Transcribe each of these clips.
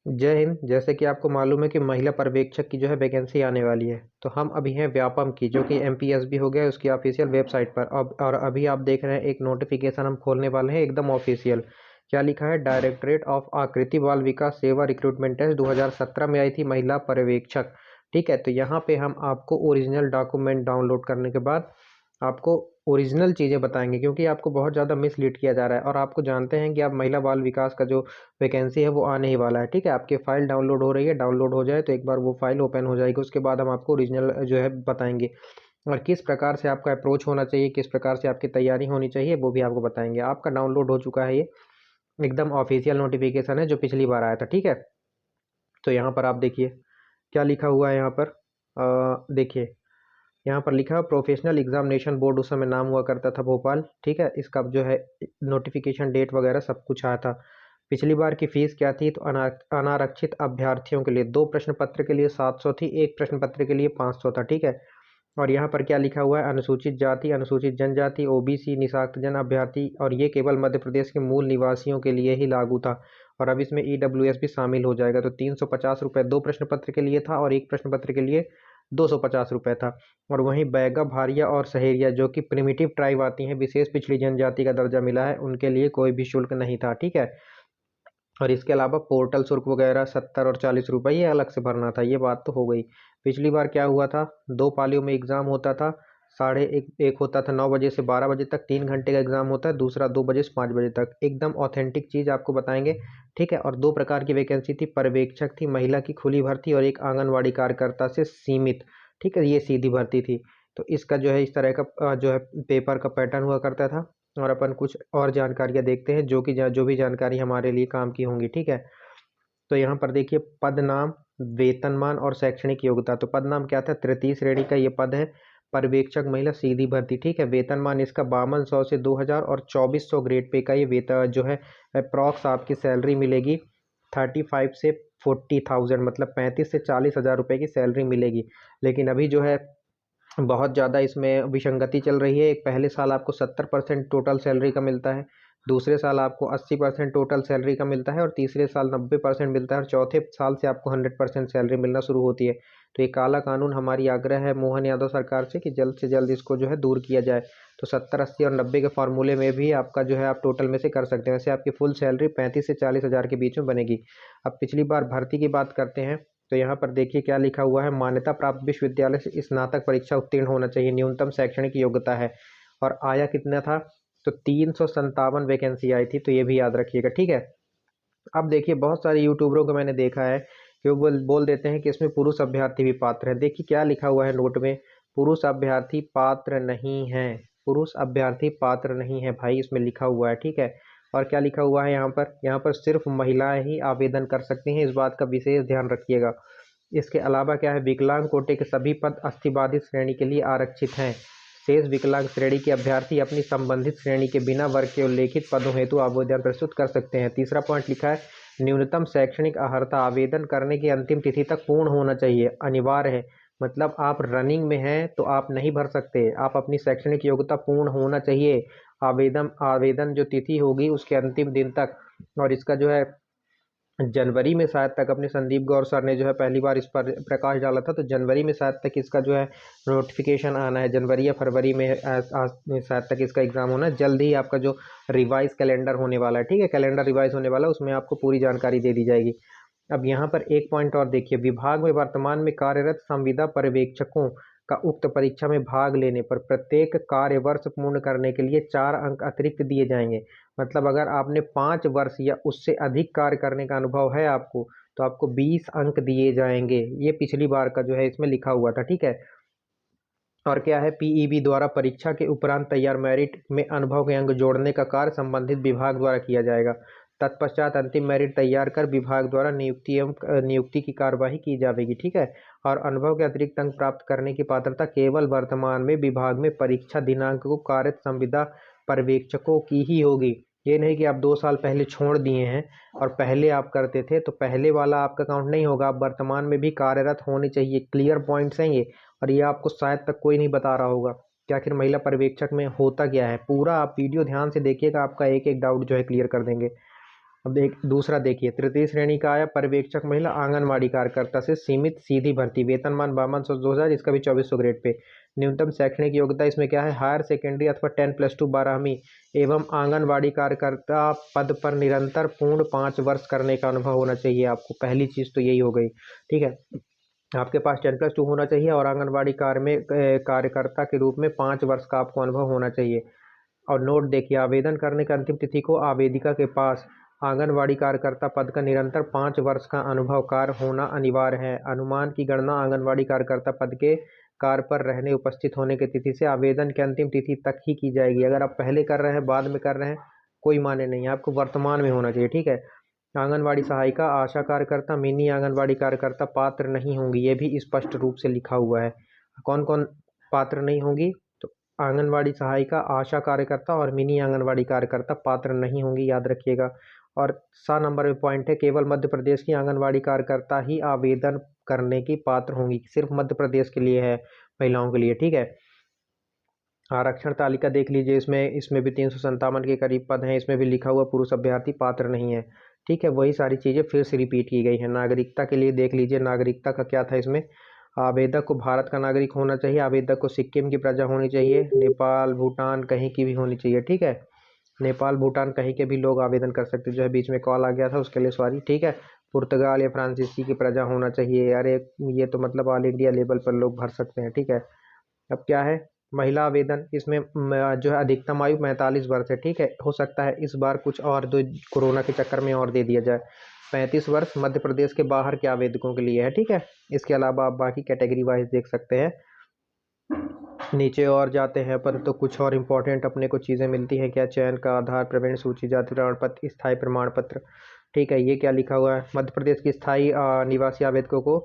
जय हिंद। जैसे कि आपको मालूम है कि महिला पर्यवेक्षक की जो है वैकेंसी आने वाली है, तो हम अभी हैं व्यापम की, जो कि एमपीएसबी हो गया उसकी ऑफिशियल वेबसाइट पर। अब और अभी आप देख रहे हैं एक नोटिफिकेशन हम खोलने वाले हैं एकदम ऑफिशियल। क्या लिखा है? डायरेक्टरेट ऑफ आकृति बाल विकास सेवा रिक्रूटमेंट टेस्ट 2017 में आई थी महिला पर्यवेक्षक। ठीक है, तो यहाँ पे हम आपको ओरिजिनल डॉक्यूमेंट डाउनलोड करने के बाद आपको ओरिजिनल चीज़ें बताएंगे, क्योंकि आपको बहुत ज़्यादा मिसलीड किया जा रहा है। और आपको जानते हैं कि आप महिला बाल विकास का जो वैकेंसी है वो आने ही वाला है। ठीक है, आपकी फ़ाइल डाउनलोड हो रही है, डाउनलोड हो जाए तो एक बार वो फ़ाइल ओपन हो जाएगी, उसके बाद हम आपको ओरिजिनल जो है बताएंगे। और किस प्रकार से आपका अप्रोच होना चाहिए, किस प्रकार से आपकी तैयारी होनी चाहिए, वो भी आपको बताएंगे। आपका डाउनलोड हो चुका है, ये एकदम ऑफिशियल नोटिफिकेशन है जो पिछली बार आया था। ठीक है, तो यहाँ पर आप देखिए क्या लिखा हुआ है। यहाँ पर देखिए, यहाँ पर लिखा है प्रोफेशनल एग्जामिनेशन बोर्ड, उस समय नाम हुआ करता था भोपाल। ठीक है, इसका जो है नोटिफिकेशन डेट वगैरह सब कुछ आया था। पिछली बार की फीस क्या थी? तो अनारक्षित अभ्यर्थियों के लिए 2 प्रश्न पत्र के लिए 700 थी, 1 प्रश्न पत्र के लिए 500 था। ठीक है, और यहाँ पर क्या लिखा हुआ है? अनुसूचित जाति, अनुसूचित जनजाति, ओबीसी, निशाक्तजन अभ्यर्थी, और ये केवल मध्य प्रदेश के मूल निवासियों के लिए ही लागू था। और अब इसमें ईडब्ल्यूएस भी शामिल हो जाएगा। तो 350 रुपये 2 प्रश्न पत्र के लिए था और 1 प्रश्न पत्र के लिए 250 रुपये था। और वहीं बैगा, भारिया और सहेरिया, जो कि प्रिमिटिव ट्राइब आती हैं, विशेष पिछड़ी जनजाति का दर्जा मिला है, उनके लिए कोई भी शुल्क नहीं था। ठीक है, और इसके अलावा पोर्टल शुल्क वगैरह 70 और 40 रुपये ये अलग से भरना था। ये बात तो हो गई। पिछली बार क्या हुआ था? 2 पालियों में एग्ज़ाम होता था। साढ़े एक होता था 9 बजे से 12 बजे तक, 3 घंटे का एग्ज़ाम होता है। दूसरा 2 बजे से 5 बजे तक, एकदम ऑथेंटिक चीज़ आपको बताएंगे। ठीक है, और 2 प्रकार की वैकेंसी थी। पर्यवेक्षक थी, महिला की खुली भर्ती, और एक आंगनवाड़ी कार्यकर्ता से सीमित। ठीक है, ये सीधी भर्ती थी। तो इसका जो है इस तरह का जो है पेपर का पैटर्न हुआ करता था। और अपन कुछ और जानकारियाँ देखते हैं, जो भी जानकारी हमारे लिए काम की होंगी। ठीक है, तो यहाँ पर देखिए पद नाम, वेतनमान और शैक्षणिक योग्यता। तो पद नाम क्या था? तृतीय श्रेणी का ये पद है, पर्यवेक्षक महिला सीधी भर्ती। ठीक है, वेतनमान इसका 5200 से 2000 और 2400 ग्रेड पे का ये वेतन जो है अप्रॉक्स आपकी सैलरी मिलेगी 35 से 40,000, मतलब 35 से 40 हज़ार रुपये की सैलरी मिलेगी। लेकिन अभी जो है बहुत ज़्यादा इसमें विसंगति चल रही है। एक पहले साल आपको 70% टोटल सैलरी का मिलता है, दूसरे साल आपको 80% टोटल सैलरी का मिलता है, और तीसरे साल 90% मिलता है, और चौथे साल से आपको 100% सैलरी मिलना शुरू होती है। तो ये काला कानून हमारी आग्रह है मोहन यादव सरकार से कि जल्द से जल्द इसको जो है दूर किया जाए। तो 70, 80 और 90 के फार्मूले में भी आपका जो है आप टोटल में से कर सकते हैं। वैसे आपकी फुल सैलरी 35 से 40 हज़ार के बीच में बनेगी। अब पिछली बार भर्ती की बात करते हैं, तो यहाँ पर देखिए क्या लिखा हुआ है। मान्यता प्राप्त विश्वविद्यालय से स्नातक परीक्षा उत्तीर्ण होना चाहिए, न्यूनतम शैक्षणिक योग्यता है। और आया कितना था? तो 357 वैकेंसी आई थी, तो ये भी याद रखिएगा। ठीक है, अब देखिए बहुत सारे यूट्यूबरों को मैंने देखा है कि वो बोल देते हैं कि इसमें पुरुष अभ्यर्थी भी पात्र है। देखिए क्या लिखा हुआ है नोट में, पुरुष अभ्यर्थी पात्र नहीं है। पुरुष अभ्यर्थी पात्र नहीं है भाई, इसमें लिखा हुआ है। ठीक है, और क्या लिखा हुआ है यहाँ पर सिर्फ महिलाएं ही आवेदन कर सकती हैं, इस बात का विशेष ध्यान रखिएगा। इसके अलावा क्या है? विकलांग कोटे के सभी पद अस्थिबाधित श्रेणी के लिए आरक्षित हैं। शेष विकलांग श्रेणी के अभ्यर्थी अपनी संबंधित श्रेणी के बिना वर्ग के उल्लेखित पदों हेतु आवेदन प्रस्तुत कर सकते हैं। तीसरा पॉइंट लिखा है, न्यूनतम शैक्षणिक अर्हता आवेदन करने की अंतिम तिथि तक पूर्ण होना चाहिए, अनिवार्य है। मतलब आप रनिंग में हैं तो आप नहीं भर सकते, आप अपनी शैक्षणिक योग्यता पूर्ण होना चाहिए आवेदन आवेदन जो तिथि होगी उसके अंतिम दिन तक। और इसका जो है जनवरी में शायद तक, अपने संदीप गौर सर ने जो है पहली बार इस पर प्रकाश डाला था, तो जनवरी में शायद तक इसका जो है नोटिफिकेशन आना है। जनवरी या फरवरी में शायद तक इसका एग्ज़ाम होना है। जल्द ही आपका जो रिवाइज कैलेंडर होने वाला है, ठीक है, कैलेंडर रिवाइज होने वाला है, उसमें आपको पूरी जानकारी दे दी जाएगी। अब यहाँ पर एक पॉइंट और देखिए, विभाग में वर्तमान में कार्यरत संविदा पर्यवेक्षकों का उक्त परीक्षा में भाग लेने पर प्रत्येक कार्य वर्ष पूर्ण करने के लिए 4 अंक अतिरिक्त दिए जाएंगे। मतलब अगर आपने 5 वर्ष या उससे अधिक कार्य करने का अनुभव है आपको, तो आपको 20 अंक दिए जाएंगे। ये पिछली बार का जो है इसमें लिखा हुआ था। ठीक है, और क्या है? पीईबी द्वारा परीक्षा के उपरांत तैयार मेरिट में अनुभव के अंक जोड़ने का कार्य संबंधित विभाग द्वारा किया जाएगा। तत्पश्चात अंतिम मेरिट तैयार कर विभाग द्वारा नियुक्ति की कार्यवाही की जाएगी। ठीक है, और अनुभव के अतिरिक्त अंक प्राप्त करने की पात्रता केवल वर्तमान में विभाग में परीक्षा दिनांक को कार्यरत संविदा पर्यवेक्षकों की ही होगी। ये नहीं कि आप 2 साल पहले छोड़ दिए हैं और पहले आप करते थे तो पहले वाला आपका काउंट नहीं होगा। आप वर्तमान में भी कार्यरत होने चाहिए। क्लियर पॉइंट्स हैं ये, और ये आपको शायद तक कोई नहीं बता रहा होगा कि आखिर महिला पर्यवेक्षक में होता क्या है। पूरा आप वीडियो ध्यान से देखिएगा, आपका एक एक डाउट जो है क्लियर कर देंगे। अब एक दूसरा देखिए, तृतीय श्रेणी का आया पर्यवेक्षक महिला आंगनवाड़ी कार्यकर्ता से सीमित सीधी भर्ती, वेतनमान 52,000, इसका भी 2400 ग्रेड पे। न्यूनतम शैक्षणिक योग्यता इसमें क्या है, हायर सेकेंडरी अथवा 10+2 12वीं एवं आंगनवाड़ी कार्यकर्ता पद पर निरंतर पूर्ण 5 वर्ष करने का अनुभव होना चाहिए आपको। पहली चीज़ तो यही हो गई, ठीक है। आपके पास 10+2 होना चाहिए और आंगनवाड़ी कार्यकर्ता के रूप में 5 वर्ष का आपको अनुभव होना चाहिए। और नोट देखिए, आवेदन करने की अंतिम तिथि को आवेदिका के पास आंगनवाड़ी कार्यकर्ता पद का निरंतर 5 वर्ष का अनुभव कार्य होना अनिवार्य है। अनुमान की गणना आंगनवाड़ी कार्यकर्ता पद के कार्य पर रहने उपस्थित होने की तिथि से आवेदन की अंतिम तिथि तक ही की जाएगी। अगर आप पहले कर रहे हैं, बाद में कर रहे हैं, कोई माने नहीं है, आपको वर्तमान में होना चाहिए, ठीक है। आंगनवाड़ी सहायिका, आशा कार्यकर्ता, मिनी आंगनवाड़ी कार्यकर्ता पात्र नहीं होंगी, ये भी स्पष्ट रूप से लिखा हुआ है। कौन कौन पात्र नहीं होंगी, तो आंगनवाड़ी सहायिका, आशा कार्यकर्ता और मिनी आंगनवाड़ी कार्यकर्ता पात्र नहीं होंगी, याद रखिएगा। और 7 नंबर में पॉइंट है, केवल मध्य प्रदेश की आंगनवाड़ी कार्यकर्ता ही आवेदन करने की पात्र होंगी, सिर्फ मध्य प्रदेश के लिए है, महिलाओं के लिए, ठीक है। आरक्षण तालिका देख लीजिए, इसमें भी 357 के करीब पद हैं, इसमें भी लिखा हुआ पुरुष अभ्यर्थी पात्र नहीं है, ठीक है। वही सारी चीज़ें फिर से रिपीट की गई है। नागरिकता के लिए देख लीजिए, नागरिकता का क्या था इसमें, आवेदक को भारत का नागरिक होना चाहिए, आवेदक को सिक्किम की प्रजा होनी चाहिए, नेपाल भूटान कहीं की भी होनी चाहिए, ठीक है। नेपाल भूटान कहीं के भी लोग आवेदन कर सकते हैं, जो है बीच में कॉल आ गया था उसके लिए सॉरी, ठीक है। पुर्तगाल या फ्रांसीसी की प्रजा होना चाहिए, अरे ये तो मतलब ऑल इंडिया लेवल पर लोग भर सकते हैं, ठीक है। अब क्या है, महिला आवेदन, इसमें जो है अधिकतम आयु 45 वर्ष है, ठीक है। हो सकता है इस बार कुछ और दो, कोरोना के चक्कर में और दे दिया जाए। 35 वर्ष मध्य प्रदेश के बाहर के आवेदकों के लिए है, ठीक है। इसके अलावा आप बाकी कैटेगरी वाइज देख सकते हैं। नीचे और जाते हैं अपन तो कुछ और इम्पोर्टेंट अपने को चीज़ें मिलती हैं क्या, चयन का आधार, प्रवीण सूची, जाति प्रमाण पत्र, स्थायी प्रमाण पत्र, ठीक है। ये क्या लिखा हुआ है, मध्य प्रदेश की स्थायी निवासी आवेदकों को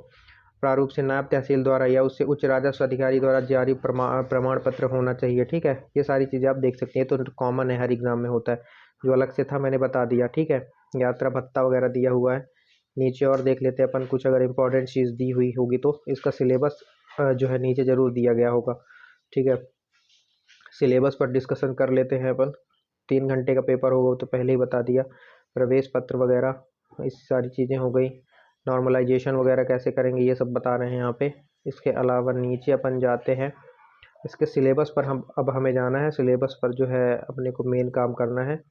प्रारूप से नायब तहसील द्वारा या उससे उच्च राजस्व अधिकारी द्वारा जारी प्रमाण पत्र होना चाहिए, ठीक है। ये सारी चीज़ें आप देख सकते हैं, तो कॉमन है, हर एग्जाम में होता है। जो अलग से था मैंने बता दिया, ठीक है। यात्रा भत्ता वगैरह दिया हुआ है। नीचे और देख लेते हैं अपन, कुछ अगर इम्पोर्टेंट चीज़ दी हुई होगी तो इसका सिलेबस जो है नीचे ज़रूर दिया गया होगा, ठीक है। सिलेबस पर डिस्कशन कर लेते हैं अपन। 3 घंटे का पेपर होगा, तो पहले ही बता दिया। प्रवेश पत्र वगैरह, इस सारी चीज़ें हो गई। नॉर्मलाइजेशन वगैरह कैसे करेंगे ये सब बता रहे हैं यहाँ पे। इसके अलावा नीचे अपन जाते हैं, इसके सिलेबस पर हम अब हमें जाना है। सिलेबस पर जो है अपने को मेन काम करना है।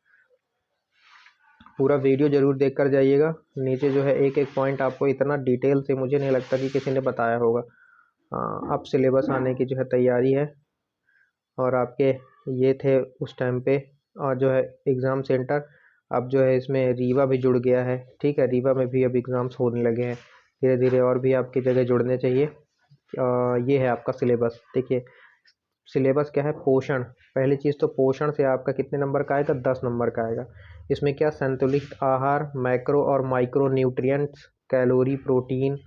पूरा वीडियो ज़रूर देख कर जाइएगा। नीचे जो है एक एक पॉइंट आपको इतना डिटेल से मुझे नहीं लगता कि किसी ने बताया होगा। अब सिलेबस आने की जो है तैयारी है। और आपके ये थे उस टाइम पे, और जो है एग्ज़ाम सेंटर अब जो है इसमें रीवा भी जुड़ गया है, ठीक है। रीवा में भी अब एग्ज़ाम्स होने लगे हैं, धीरे धीरे और भी आपकी जगह जुड़ने चाहिए। ये है आपका सिलेबस। देखिए सिलेबस क्या है, पोषण, पहली चीज़ तो पोषण से आपका कितने नंबर का आएगा, 10 नंबर का आएगा। इसमें क्या, संतुलित आहार, मैक्रो और micro nutrients, calorie, protein,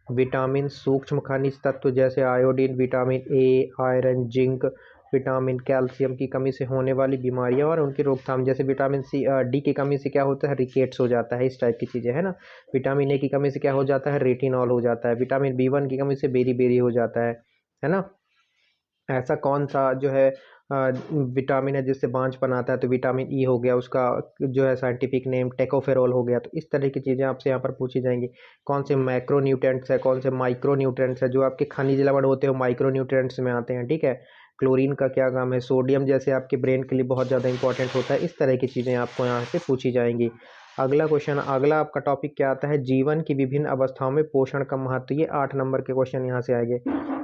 vitamin, सूक्ष्म खनिज तत्व जैसे iodine, vitamin A, iron, zinc, vitamin, calcium की कमी से होने वाली बीमारियां और उनकी रोकथाम, जैसे विटामिन डी की कमी से क्या होता है, रिकेट्स हो जाता है, इस टाइप की चीज़ें है ना। विटामिन ए की कमी से क्या हो जाता है, रेटिनॉल हो जाता है। विटामिन B1 की कमी से बेरी बेरी हो जाता है ना। ऐसा कौन सा जो है विटामिन है जिससे बांझपन आता है, तो विटामिन ई हो गया, उसका जो है साइंटिफिक नेम टेकोफेरोल हो गया। तो इस तरह की चीज़ें आपसे यहाँ पर पूछी जाएंगी। कौन से मैक्रो न्यूट्रिएंट्स है, कौन से माइक्रो न्यूट्रिएंट्स है, जो आपके खनिज लवण होते हैं माइक्रो न्यूट्रिएंट्स में आते हैं, ठीक है। क्लोरीन का क्या काम है, सोडियम जैसे आपके ब्रेन के लिए बहुत ज़्यादा इंपॉर्टेंट होता है। इस तरह की चीज़ें आपको यहाँ से पूछी जाएंगी। अगला क्वेश्चन, अगला आपका टॉपिक क्या आता है, जीवन की विभिन्न अवस्थाओं में पोषण का महत्व। ये 8 नंबर के क्वेश्चन यहाँ से आएंगे।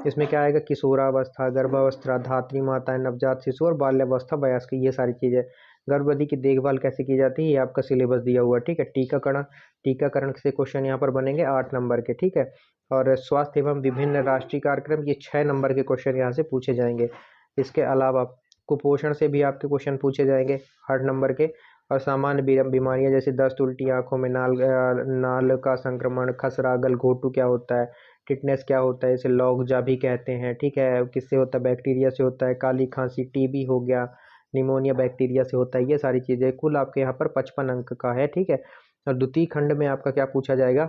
इसमें क्या आएगा, किशोरावस्था, गर्भावस्था, धात्री माताएं, नवजात शिशु और बाल्यावस्था, वयस्क, ये सारी चीज़ें। गर्भवती की देखभाल कैसे की जाती है, ये आपका सिलेबस दिया हुआ है, ठीक है। टीकाकरण, टीकाकरण से क्वेश्चन यहाँ पर बनेंगे 8 नंबर के, ठीक है। और स्वास्थ्य एवं विभिन्न राष्ट्रीय कार्यक्रम, ये 6 नंबर के क्वेश्चन यहाँ से पूछे जाएंगे। इसके अलावा कुपोषण से भी आपके क्वेश्चन पूछे जाएंगे 8 नंबर के। और सामान्य बीमारियां जैसे दस्त, उल्टी, आंखों में नाल का संक्रमण, खसरा, गलघोटू क्या होता है, टिटनेस क्या होता है, इसे लॉगजा भी कहते हैं, ठीक है। किससे होता है, बैक्टीरिया से होता है। काली खांसी, टीबी हो गया, निमोनिया बैक्टीरिया से होता है। ये सारी चीज़ें कुल आपके यहाँ पर 55 अंक का है, ठीक है। और द्वितीय खंड में आपका क्या पूछा जाएगा,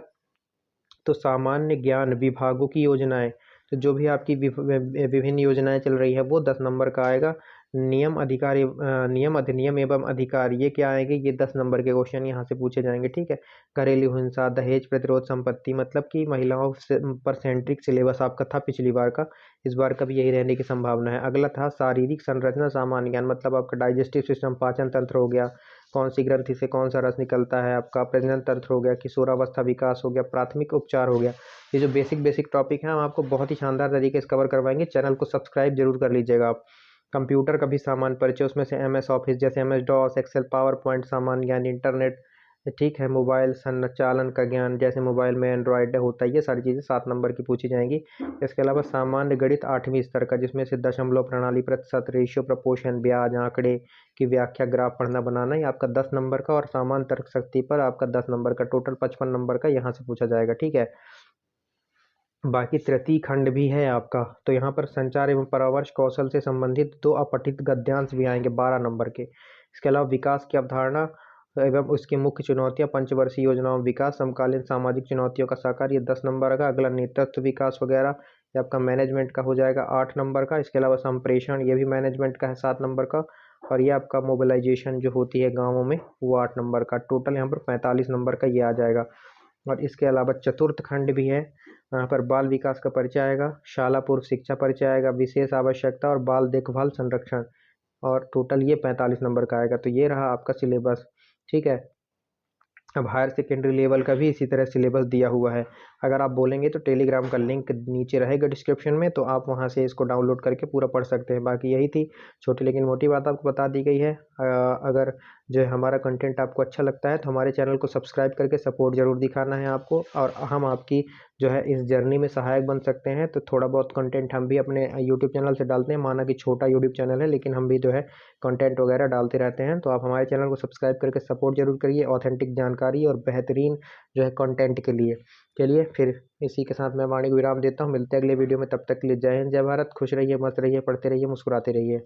तो सामान्य ज्ञान, विभागों की योजनाएं, तो जो भी आपकी विभिन्न योजनाएं चल रही है वो 10 नंबर का आएगा। नियम अधिनियम एवं अधिकार ये क्या आएंगे, ये 10 नंबर के क्वेश्चन यहाँ से पूछे जाएंगे। ठीक है, घरेलू हिंसा, दहेज प्रतिरोध संपत्ति, मतलब कि महिलाओं पर सेंट्रिक सिलेबस आपका था पिछली बार का, इस बार का भी यही रहने की संभावना है। अगला था शारीरिक संरचना सामान्य ज्ञान, मतलब आपका डाइजेस्टिव सिस्टम, पाचन तंत्र हो गया, कौन सी ग्रंथि से कौन सा रस निकलता है, आपका प्रजनन तंत्र हो गया, किशोरावस्था विकास हो गया, प्राथमिक उपचार हो गया। ये जो बेसिक बेसिक टॉपिक हैं हम आपको बहुत ही शानदार तरीके से कवर करवाएंगे। चैनल को सब्सक्राइब जरूर कर लीजिएगा आप। कंप्यूटर का भी सामान्य परिचय, उसमें से MS ऑफिस, जैसे MS DOS, Excel, PowerPoint, सामान्य ज्ञान, इंटरनेट, ठीक है, मोबाइल संचालन का ज्ञान, जैसे मोबाइल में एंड्रॉयड होता है, ये सारी चीज़ें 7 नंबर की पूछी जाएंगी। इसके अलावा सामान्य गणित 8वीं स्तर का, जिसमें से दशमलव प्रणाली, प्रतिशत, रेशियो, प्रपोर्शन, ब्याज, आंकड़े की व्याख्या, ग्राफ पढ़ना बनाना, ये आपका 10 नंबर का। और सामान्य तर्क शक्ति पर आपका 10 नंबर का, टोटल 55 नंबर का यहाँ से पूछा जाएगा। ठीक है, बाकी तृतीय खंड भी है आपका, तो यहाँ पर संचार एवं परामर्श कौशल से संबंधित 2 अपठित गद्यांश भी आएंगे 12 नंबर के। इसके अलावा विकास की अवधारणा एवं उसकी मुख्य चुनौतियां, पंचवर्षीय योजनाओं, विकास, समकालीन सामाजिक चुनौतियों का साकार, ये 10 नंबर का। अगला नेतृत्व विकास वगैरह, ये आपका मैनेजमेंट का हो जाएगा 8 नंबर का। इसके अलावा संप्रेषण, ये भी मैनेजमेंट का है 7 नंबर का। और ये आपका मोबिलाइजेशन जो होती है गाँवों में, वो 8 नंबर का। टोटल यहाँ पर 45 नंबर का ये आ जाएगा। और इसके अलावा चतुर्थ खंड भी है, यहाँ पर बाल विकास का परिचय आएगा, शाला पूर्व शिक्षा परिचय आएगा, विशेष आवश्यकता और बाल देखभाल संरक्षण, और टोटल ये 45 नंबर का आएगा। तो ये रहा आपका सिलेबस। ठीक है, अब हायर सेकेंडरी लेवल का भी इसी तरह सिलेबस दिया हुआ है। अगर आप बोलेंगे तो टेलीग्राम का लिंक नीचे रहेगा डिस्क्रिप्शन में, तो आप वहां से इसको डाउनलोड करके पूरा पढ़ सकते हैं। बाकी यही थी छोटी लेकिन मोटी बात आपको बता दी गई है। अगर जो है हमारा कंटेंट आपको अच्छा लगता है तो हमारे चैनल को सब्सक्राइब करके सपोर्ट जरूर दिखाना है आपको, और हम आपकी जो है इस जर्नी में सहायक बन सकते हैं। तो थोड़ा बहुत कंटेंट हम भी अपने यूट्यूब चैनल से डालते हैं, माना कि छोटा यूट्यूब चैनल है लेकिन हम भी जो है कंटेंट वगैरह डालते रहते हैं। तो आप हमारे चैनल को सब्सक्राइब करके सपोर्ट जरूर करिए, ऑथेंटिक जानकारी और बेहतरीन जो है कंटेंट के लिए। चलिए फिर इसी के साथ मैं वाणी को विराम देता हूँ, मिलते हैं अगले वीडियो में। तब तक के लिए जय हिंद, जय भारत, खुश रहिए, मस्त रहिए, पढ़ते रहिए, मुस्कुराते रहिए।